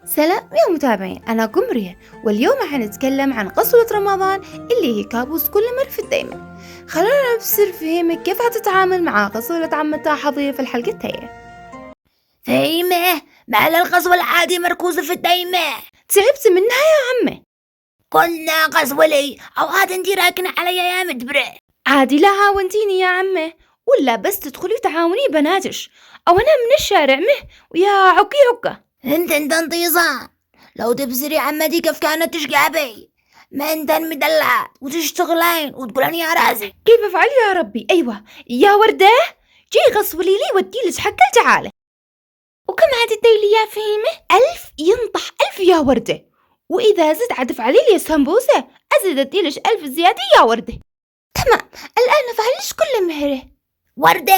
سلام يا متابعين، أنا قمرية واليوم حنتكلم عن قسوة رمضان اللي هي كابوس كل مرة دايما. خلونا نبصر فهمك كيف هتتعامل مع قسوة عمتها حظية في الحلقة التالية. فاهمة؟ مال القسوة العادي مركوزة في الدايمة. تعبت منها يا عمي. كنا قسوة لي أوقات انتي راكنة عليا يا مدبرة. عادي لا هاونتيني يا عمي، ولا بس تدخلي وتعاوني بناتش أو أنا من الشارع ويا عكي عكا. انت انطيزان لو تبصري عمتي كيف كانت تشقابي، ما انت مدلعة وتشتغلين وتقولين يا رازي. كيف أفعل يا ربي؟ أيوة يا وردة، جي غسولي لي وديلك حق تعالى. وكم عاد الديلي يا فهيمة؟ 1000 ينطح 1000 يا وردة، وإذا زد عدف علي لي سمبوسة أزيد أديلش 1000 زيادة يا وردة. تمام، الآن أفعلش كل مهرة. وردة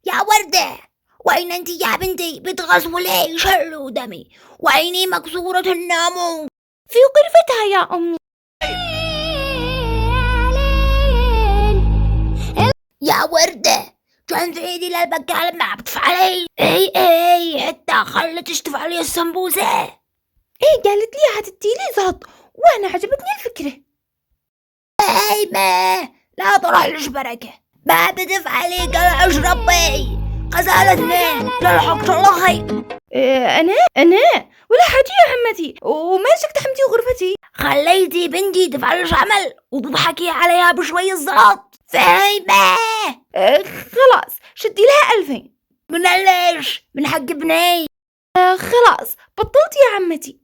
يا وردة، وين انتي يا بنتي؟ بتغسوا لي شر دمي وعيني مكسورة الناموس. في غرفتها يا أمي. يا وردة كان في ايدي للبقال ما بتفعلي. اي حتى خلت تشتف علي السمبوسة. إيه قالت لي هتديلي زهط وأنا عجبتني الفكرة. اي ما لا تروح لش بركة، ما بتفعلي قلعش ربي غزالة اثنين للحق شلخي. إيه أنا ولا حاجة يا عمتي، وماشك تحمتي غرفتي. خليتي بنتي تفعلش عمل وتضحكي عليها بشوية زلط، فاهمة؟ إيه خلاص شدي لها 2000. من ليش؟ من حق بني. خلاص بطلت يا عمتي.